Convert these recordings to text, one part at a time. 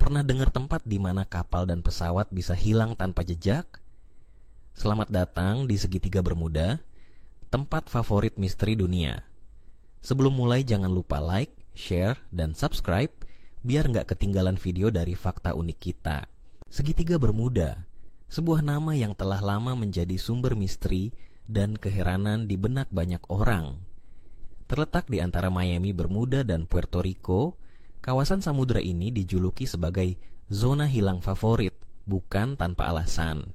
Pernah dengar tempat di mana kapal dan pesawat bisa hilang tanpa jejak? Selamat datang di Segitiga Bermuda, tempat favorit misteri dunia. Sebelum mulai jangan lupa like, share, dan subscribe biar nggak ketinggalan video dari fakta unik kita. Segitiga Bermuda, sebuah nama yang telah lama menjadi sumber misteri dan keheranan di benak banyak orang. Terletak di antara Miami, Bermuda, dan Puerto Rico, kawasan samudra ini dijuluki sebagai zona hilang favorit, bukan tanpa alasan.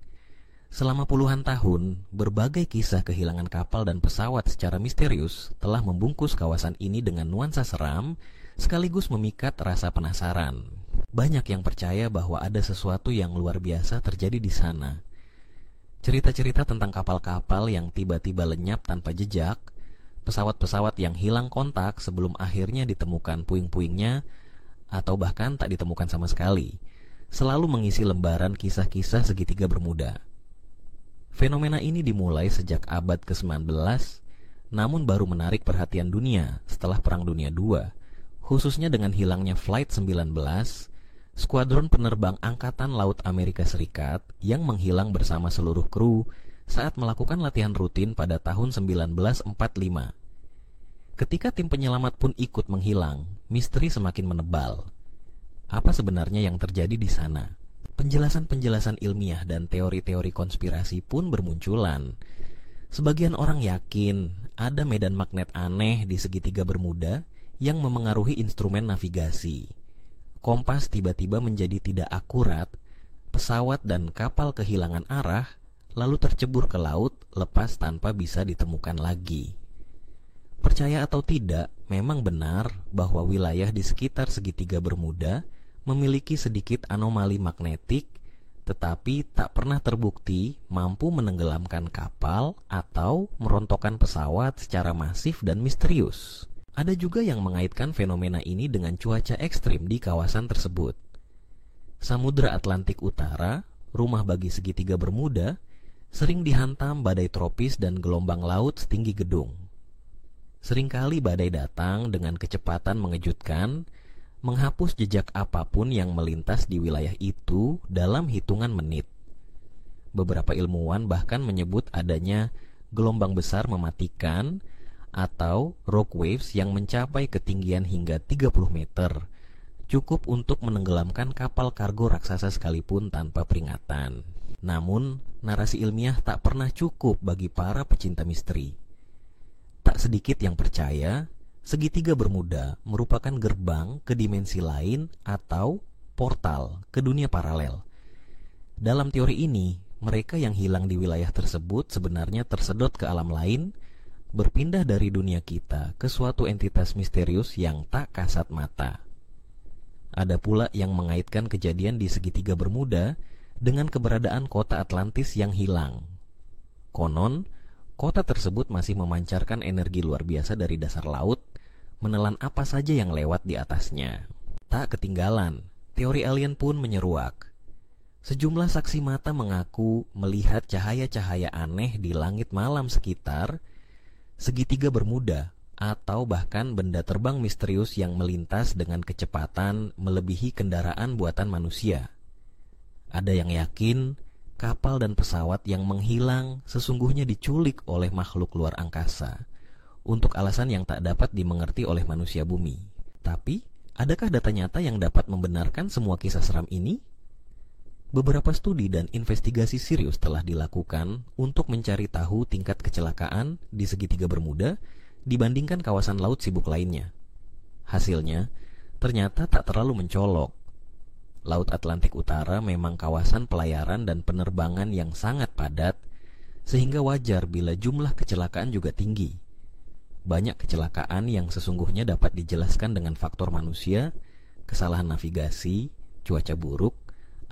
Selama puluhan tahun, berbagai kisah kehilangan kapal dan pesawat secara misterius telah membungkus kawasan ini dengan nuansa seram, sekaligus memikat rasa penasaran. Banyak yang percaya bahwa ada sesuatu yang luar biasa terjadi di sana. Cerita-cerita tentang kapal-kapal yang tiba-tiba lenyap tanpa jejak, pesawat-pesawat yang hilang kontak sebelum akhirnya ditemukan puing-puingnya, atau bahkan tak ditemukan sama sekali, selalu mengisi lembaran kisah-kisah Segitiga Bermuda. Fenomena ini dimulai sejak abad ke-19, namun baru menarik perhatian dunia setelah Perang Dunia II, khususnya dengan hilangnya Flight 19, skuadron penerbang Angkatan Laut Amerika Serikat yang menghilang bersama seluruh kru saat melakukan latihan rutin pada tahun 1945. Ketika tim penyelamat pun ikut menghilang, misteri semakin menebal. Apa sebenarnya yang terjadi di sana? Penjelasan-penjelasan ilmiah dan teori-teori konspirasi pun bermunculan. Sebagian orang yakin ada medan magnet aneh di Segitiga Bermuda yang memengaruhi instrumen navigasi. Kompas tiba-tiba menjadi tidak akurat, pesawat dan kapal kehilangan arah, lalu tercebur ke laut lepas tanpa bisa ditemukan lagi. Percaya atau tidak, memang benar bahwa wilayah di sekitar Segitiga Bermuda memiliki sedikit anomali magnetik, tetapi tak pernah terbukti mampu menenggelamkan kapal atau merontokkan pesawat secara masif dan misterius. Ada juga yang mengaitkan fenomena ini dengan cuaca ekstrim di kawasan tersebut. Samudra Atlantik Utara, rumah bagi Segitiga Bermuda, sering dihantam badai tropis dan gelombang laut setinggi gedung. Seringkali badai datang dengan kecepatan mengejutkan, menghapus jejak apapun yang melintas di wilayah itu dalam hitungan menit. Beberapa ilmuwan bahkan menyebut adanya gelombang besar mematikan atau rock waves yang mencapai ketinggian hingga 30 meter, cukup untuk menenggelamkan kapal kargo raksasa sekalipun tanpa peringatan. Namun, narasi ilmiah tak pernah cukup bagi para pecinta misteri. Tak sedikit yang percaya, Segitiga Bermuda merupakan gerbang ke dimensi lain atau portal ke dunia paralel. Dalam teori ini, mereka yang hilang di wilayah tersebut sebenarnya tersedot ke alam lain, berpindah dari dunia kita ke suatu entitas misterius yang tak kasat mata. Ada pula yang mengaitkan kejadian di Segitiga Bermuda dengan keberadaan kota Atlantis yang hilang. Konon, kota tersebut masih memancarkan energi luar biasa dari dasar laut, menelan apa saja yang lewat di atasnya. Tak ketinggalan, teori alien pun menyeruak. Sejumlah saksi mata mengaku melihat cahaya-cahaya aneh di langit malam sekitar Segitiga Bermuda, atau bahkan benda terbang misterius yang melintas dengan kecepatan melebihi kendaraan buatan manusia. Ada yang yakin kapal dan pesawat yang menghilang sesungguhnya diculik oleh makhluk luar angkasa untuk alasan yang tak dapat dimengerti oleh manusia bumi. Tapi, adakah data nyata yang dapat membenarkan semua kisah seram ini? Beberapa studi dan investigasi serius telah dilakukan untuk mencari tahu tingkat kecelakaan di Segitiga Bermuda dibandingkan kawasan laut sibuk lainnya. Hasilnya, ternyata tak terlalu mencolok. Laut Atlantik Utara memang kawasan pelayaran dan penerbangan yang sangat padat, sehingga wajar bila jumlah kecelakaan juga tinggi. Banyak kecelakaan yang sesungguhnya dapat dijelaskan dengan faktor manusia, kesalahan navigasi, cuaca buruk,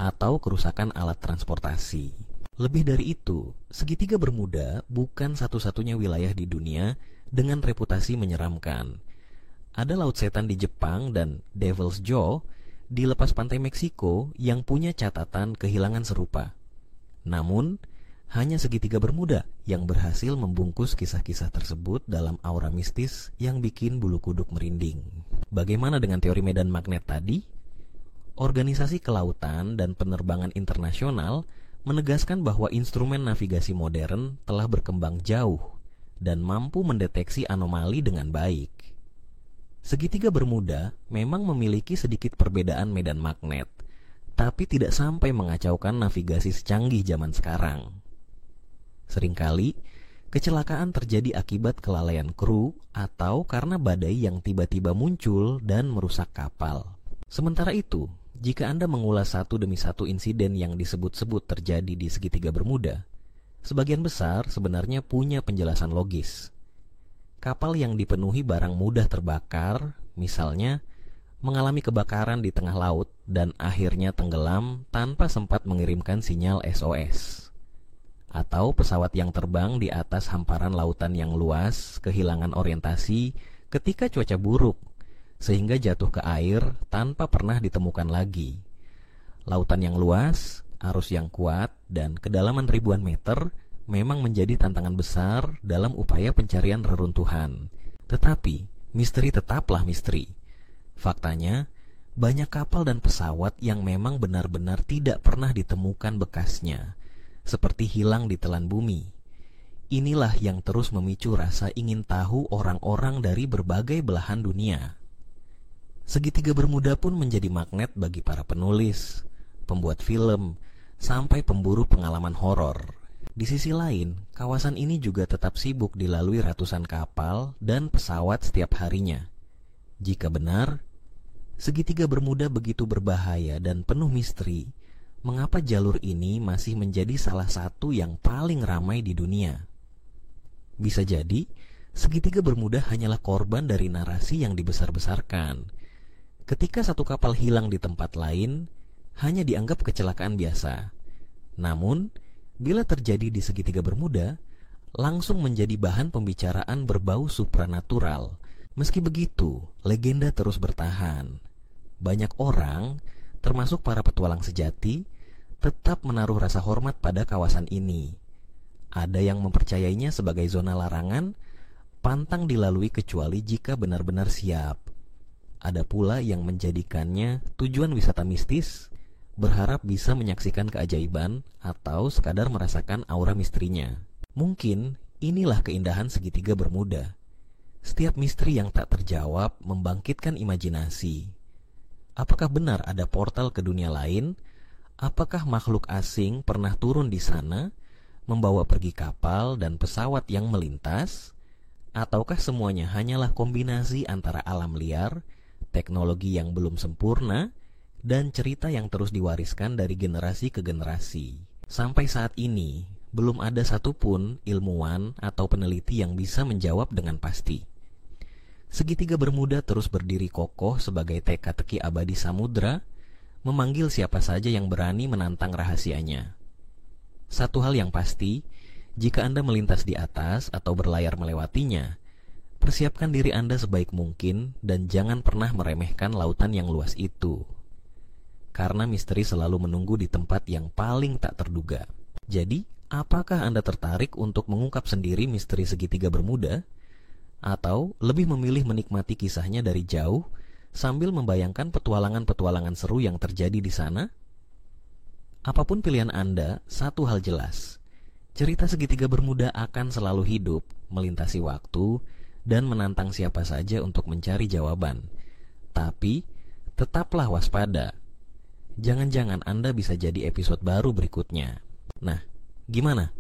atau kerusakan alat transportasi. Lebih dari itu, Segitiga Bermuda bukan satu-satunya wilayah di dunia dengan reputasi menyeramkan. Ada Laut Setan di Jepang dan Devil's Jaw di lepas pantai Meksiko yang punya catatan kehilangan serupa. Namun, hanya Segitiga Bermuda yang berhasil membungkus kisah-kisah tersebut dalam aura mistis yang bikin bulu kuduk merinding. Bagaimana dengan teori medan magnet tadi? Organisasi Kelautan dan Penerbangan Internasional menegaskan bahwa instrumen navigasi modern telah berkembang jauh dan mampu mendeteksi anomali dengan baik. Segitiga Bermuda memang memiliki sedikit perbedaan medan magnet, tapi tidak sampai mengacaukan navigasi secanggih zaman sekarang. Seringkali, kecelakaan terjadi akibat kelalaian kru atau karena badai yang tiba-tiba muncul dan merusak kapal. Sementara itu, jika Anda mengulas satu demi satu insiden yang disebut-sebut terjadi di Segitiga Bermuda, sebagian besar sebenarnya punya penjelasan logis. Kapal yang dipenuhi barang mudah terbakar, misalnya, mengalami kebakaran di tengah laut dan akhirnya tenggelam tanpa sempat mengirimkan sinyal SOS. Atau pesawat yang terbang di atas hamparan lautan yang luas, kehilangan orientasi ketika cuaca buruk, sehingga jatuh ke air tanpa pernah ditemukan lagi. Lautan yang luas, arus yang kuat, dan kedalaman ribuan meter memang menjadi tantangan besar dalam upaya pencarian reruntuhan. Tetapi, misteri tetaplah misteri. Faktanya, banyak kapal dan pesawat yang memang benar-benar tidak pernah ditemukan bekasnya, seperti hilang di telan bumi. Inilah yang terus memicu rasa ingin tahu orang-orang dari berbagai belahan dunia. Segitiga Bermuda pun menjadi magnet bagi para penulis, pembuat film, sampai pemburu pengalaman horor. Di sisi lain, kawasan ini juga tetap sibuk dilalui ratusan kapal dan pesawat setiap harinya. Jika benar, Segitiga Bermuda begitu berbahaya dan penuh misteri, mengapa jalur ini masih menjadi salah satu yang paling ramai di dunia? Bisa jadi, Segitiga Bermuda hanyalah korban dari narasi yang dibesar-besarkan. Ketika satu kapal hilang di tempat lain, hanya dianggap kecelakaan biasa. Namun, bila terjadi di Segitiga Bermuda, langsung menjadi bahan pembicaraan berbau supranatural. Meski begitu, legenda terus bertahan. Banyak orang, termasuk para petualang sejati, tetap menaruh rasa hormat pada kawasan ini. Ada yang mempercayainya sebagai zona larangan, pantang dilalui kecuali jika benar-benar siap. Ada pula yang menjadikannya tujuan wisata mistis, berharap bisa menyaksikan keajaiban atau sekadar merasakan aura misterinya. Mungkin inilah keindahan Segitiga Bermuda. Setiap misteri yang tak terjawab membangkitkan imajinasi. Apakah benar ada portal ke dunia lain? Apakah makhluk asing pernah turun di sana, membawa pergi kapal dan pesawat yang melintas? Ataukah semuanya hanyalah kombinasi antara alam liar, teknologi yang belum sempurna, dan cerita yang terus diwariskan dari generasi ke generasi? Sampai saat ini, belum ada satupun ilmuwan atau peneliti yang bisa menjawab dengan pasti. Segitiga Bermuda terus berdiri kokoh sebagai teka-teki abadi samudra, memanggil siapa saja yang berani menantang rahasianya. Satu hal yang pasti, jika Anda melintas di atas atau berlayar melewatinya, persiapkan diri Anda sebaik mungkin dan jangan pernah meremehkan lautan yang luas itu. Karena misteri selalu menunggu di tempat yang paling tak terduga. Jadi, apakah Anda tertarik untuk mengungkap sendiri misteri Segitiga Bermuda? Atau lebih memilih menikmati kisahnya dari jauh sambil membayangkan petualangan-petualangan seru yang terjadi di sana? Apapun pilihan Anda, satu hal jelas. Cerita Segitiga Bermuda akan selalu hidup, melintasi waktu, dan menantang siapa saja untuk mencari jawaban. Tapi, tetaplah waspada. Jangan-jangan Anda bisa jadi episode baru berikutnya. Nah, gimana?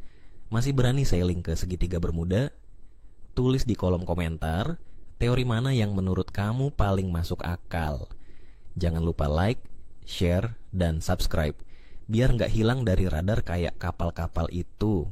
Masih berani sailing ke Segitiga Bermuda? Tulis di kolom komentar, teori mana yang menurut kamu paling masuk akal. Jangan lupa like, share, dan subscribe, biar nggak hilang dari radar kayak kapal-kapal itu.